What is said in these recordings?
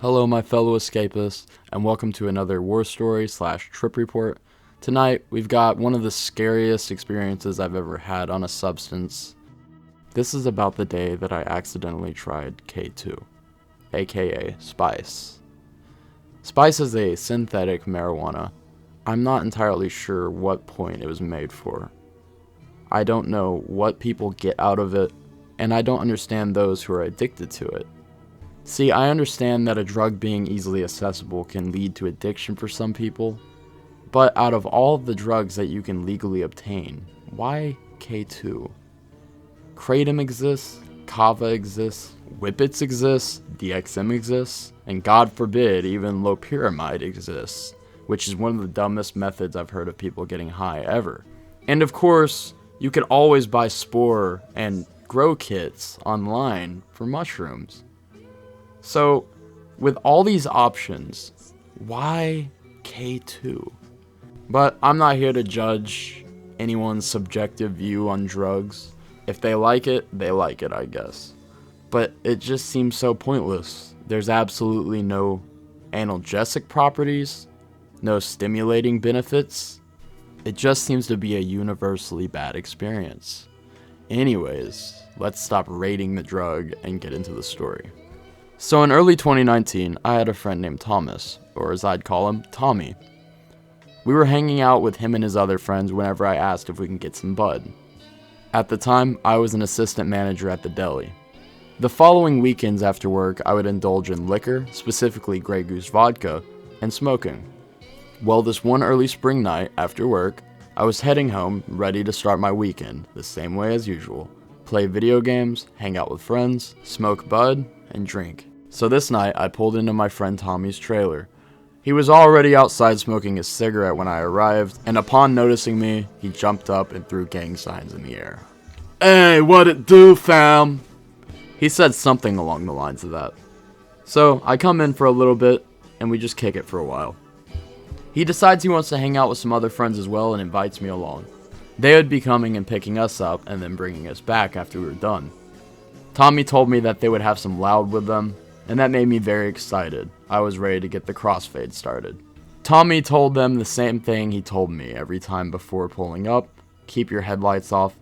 Hello, my fellow escapists, and welcome to another war story / trip report. Tonight, we've got one of the scariest experiences I've ever had on a substance. This is about the day that I accidentally tried K2, aka Spice. Spice is a synthetic marijuana. I'm not entirely sure what point it was made for. I don't know what people get out of it, and I don't understand those who are addicted to it. See, I understand that a drug being easily accessible can lead to addiction for some people, but out of all of the drugs that you can legally obtain, why K2? Kratom exists, Kava exists, Whippets exists, DXM exists, and God forbid even loperamide exists, which is one of the dumbest methods I've heard of people getting high ever. And of course, you can always buy spore and grow kits online for mushrooms. So, with all these options, why K2? But I'm not here to judge anyone's subjective view on drugs. If they like it, I guess. But it just seems so pointless. There's absolutely no analgesic properties, no stimulating benefits. It just seems to be a universally bad experience. Anyways, let's stop rating the drug and get into the story. So in early 2019, I had a friend named Thomas, or as I'd call him, Tommy. We were hanging out with him and his other friends whenever I asked if we can get some bud. At the time, I was an assistant manager at the deli. The following weekends after work, I would indulge in liquor, specifically Grey Goose vodka, and smoking. Well, this one early spring night after work, I was heading home, ready to start my weekend, the same way as usual. Play video games, hang out with friends, smoke bud, and drink. So this night, I pulled into my friend Tommy's trailer. He was already outside smoking a cigarette when I arrived, and upon noticing me, he jumped up and threw gang signs in the air. "Hey, what it do, fam?" He said something along the lines of that. So, I come in for a little bit, and we just kick it for a while. He decides he wants to hang out with some other friends as well and invites me along. They would be coming and picking us up and then bringing us back after we were done. Tommy told me that they would have some loud with them, and that made me very excited. I was ready to get the crossfade started. Tommy told them the same thing he told me every time before pulling up: keep your headlights off,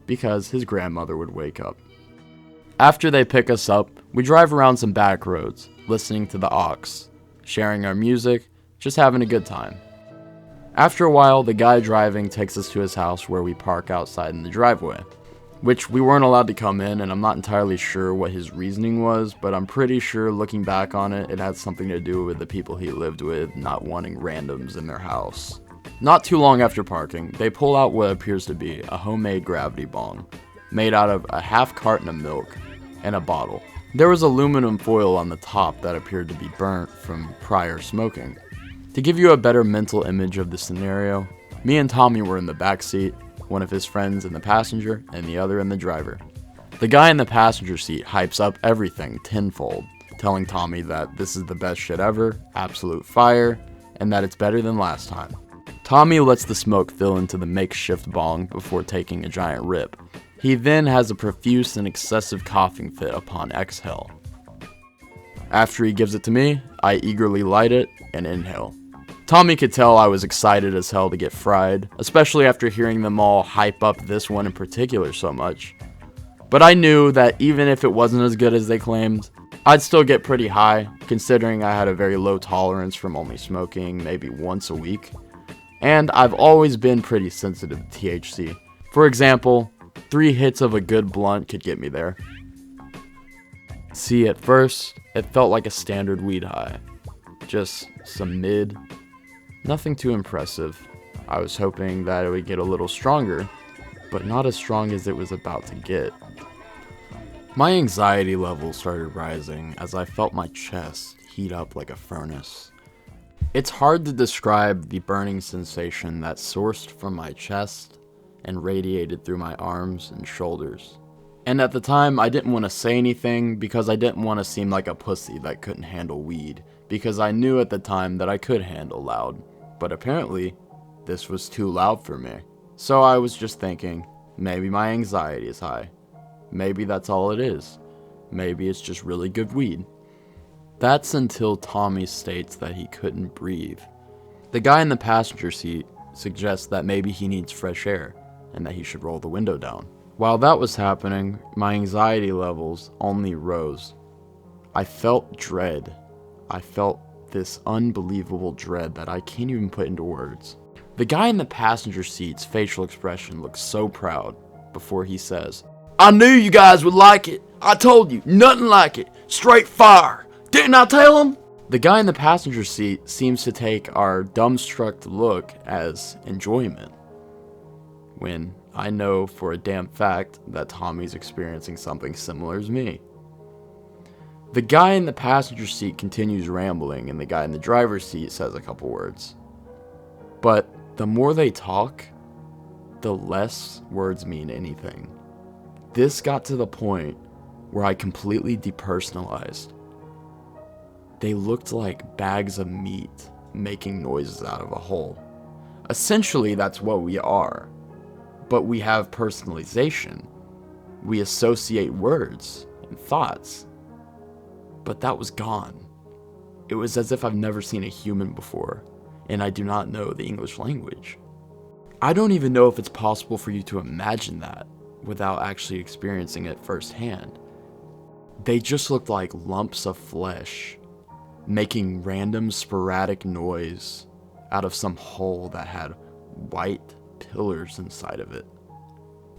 because his grandmother would wake up. After they pick us up, we drive around some back roads, listening to the aux, sharing our music, just having a good time. After a while, the guy driving takes us to his house where we park outside in the driveway, which we weren't allowed to come in, and I'm not entirely sure what his reasoning was, but I'm pretty sure looking back on it, it had something to do with the people he lived with not wanting randoms in their house. Not too long after parking, they pull out what appears to be a homemade gravity bong, made out of a half carton of milk and a bottle. There was aluminum foil on the top that appeared to be burnt from prior smoking. To give you a better mental image of the scenario, me and Tommy were in the back seat, one of his friends in the passenger, and the other in the driver. The guy in the passenger seat hypes up everything tenfold, telling Tommy that this is the best shit ever, absolute fire, and that it's better than last time. Tommy lets the smoke fill into the makeshift bong before taking a giant rip. He then has a profuse and excessive coughing fit upon exhale. After he gives it to me, I eagerly light it and inhale. Tommy could tell I was excited as hell to get fried, especially after hearing them all hype up this one in particular so much. But I knew that even if it wasn't as good as they claimed, I'd still get pretty high, considering I had a very low tolerance from only smoking maybe once a week. And I've always been pretty sensitive to THC. For example, 3 hits of a good blunt could get me there. See, at first, it felt like a standard weed high. Just some mid. Nothing too impressive. I was hoping that it would get a little stronger, but not as strong as it was about to get. My anxiety levels started rising as I felt my chest heat up like a furnace. It's hard to describe the burning sensation that sourced from my chest and radiated through my arms and shoulders. And at the time, I didn't want to say anything because I didn't want to seem like a pussy that couldn't handle weed, because I knew at the time that I could handle loud. But apparently, this was too loud for me. So I was just thinking, maybe my anxiety is high. Maybe that's all it is. Maybe it's just really good weed. That's until Tommy states that he couldn't breathe. The guy in the passenger seat suggests that maybe he needs fresh air and that he should roll the window down. While that was happening, my anxiety levels only rose. I felt dread. I felt this unbelievable dread that I can't even put into words. The guy in the passenger seat's facial expression looks so proud before he says, "I knew you guys would like it. I told you, nothing like it. Straight fire. Didn't I tell him?" The guy in the passenger seat seems to take our dumbstruck look as enjoyment, when I know for a damn fact that Tommy's experiencing something similar as me. The guy in the passenger seat continues rambling, and the guy in the driver's seat says a couple words. But the more they talk, the less words mean anything. This got to the point where I completely depersonalized. They looked like bags of meat making noises out of a hole. Essentially, that's what we are. But we have personalization. We associate words and thoughts. But that was gone. It was as if I've never seen a human before, and I do not know the English language. I don't even know if it's possible for you to imagine that without actually experiencing it firsthand. They just looked like lumps of flesh, making random sporadic noise out of some hole that had white pillars inside of it.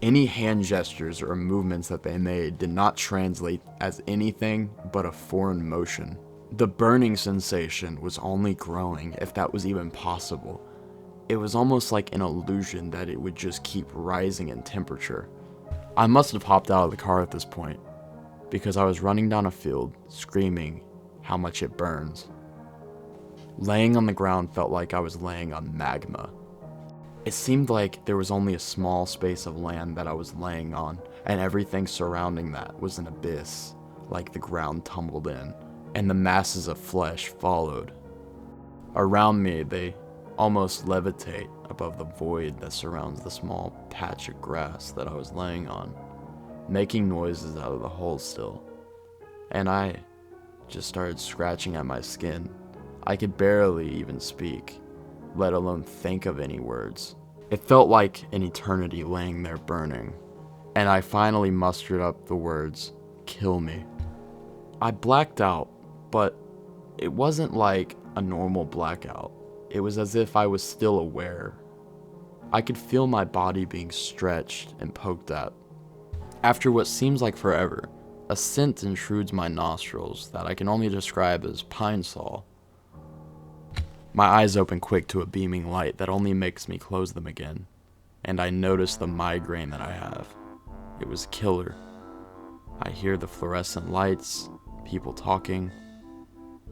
Any hand gestures or movements that they made did not translate as anything but a foreign motion. The burning sensation was only growing, if that was even possible. It was almost like an illusion that it would just keep rising in temperature. I must have hopped out of the car at this point, because I was running down a field, screaming how much it burns. Laying on the ground felt like I was laying on magma. It seemed like there was only a small space of land that I was laying on, and everything surrounding that was an abyss, like the ground tumbled in, and the masses of flesh followed. Around me, they almost levitate above the void that surrounds the small patch of grass that I was laying on, making noises out of the hole still. And I just started scratching at my skin. I could barely even speak, let alone think of any words. It felt like an eternity laying there burning, and I finally mustered up the words, "Kill me." I blacked out, but it wasn't like a normal blackout. It was as if I was still aware. I could feel my body being stretched and poked at. After what seems like forever, a scent intrudes my nostrils that I can only describe as pine sol. My eyes open quick to a beaming light that only makes me close them again, and I notice the migraine that I have. It was killer. I hear the fluorescent lights, people talking,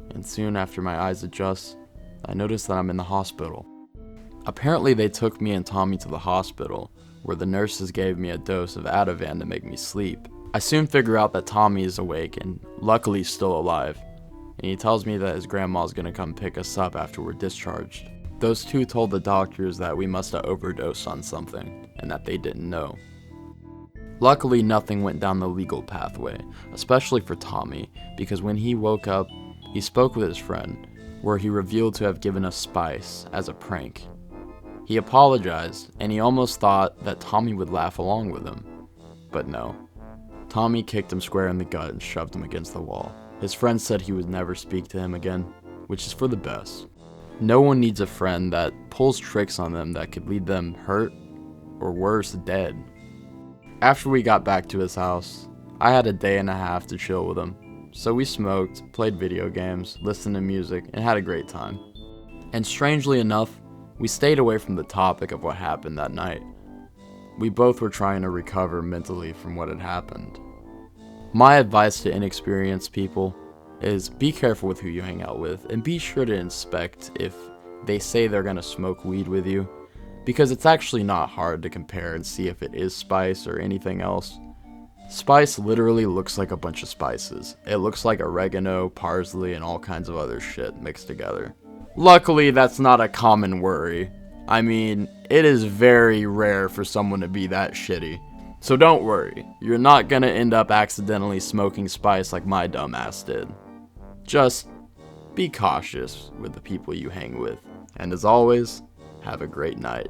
and soon after my eyes adjust, I notice that I'm in the hospital. Apparently they took me and Tommy to the hospital, where the nurses gave me a dose of Ativan to make me sleep. I soon figure out that Tommy is awake and luckily still alive, and he tells me that his grandma's gonna come pick us up after we're discharged. Those two told the doctors that we must have overdosed on something, and that they didn't know. Luckily, nothing went down the legal pathway, especially for Tommy, because when he woke up, he spoke with his friend, where he revealed to have given us spice as a prank. He apologized, and he almost thought that Tommy would laugh along with him. But no. Tommy kicked him square in the gut and shoved him against the wall. His friend said he would never speak to him again, which is for the best. No one needs a friend that pulls tricks on them that could lead them hurt, or worse, dead. After we got back to his house, I had a day and a half to chill with him. So we smoked, played video games, listened to music, and had a great time. And strangely enough, we stayed away from the topic of what happened that night. We both were trying to recover mentally from what had happened. My advice to inexperienced people is be careful with who you hang out with, and be sure to inspect if they say they're gonna smoke weed with you, because it's actually not hard to compare and see if it is spice or anything else. Spice literally looks like a bunch of spices. It looks like oregano, parsley, and all kinds of other shit mixed together. Luckily, that's not a common worry. I mean, it is very rare for someone to be that shitty. So don't worry, you're not gonna end up accidentally smoking spice like my dumbass did. Just be cautious with the people you hang with. And as always, have a great night.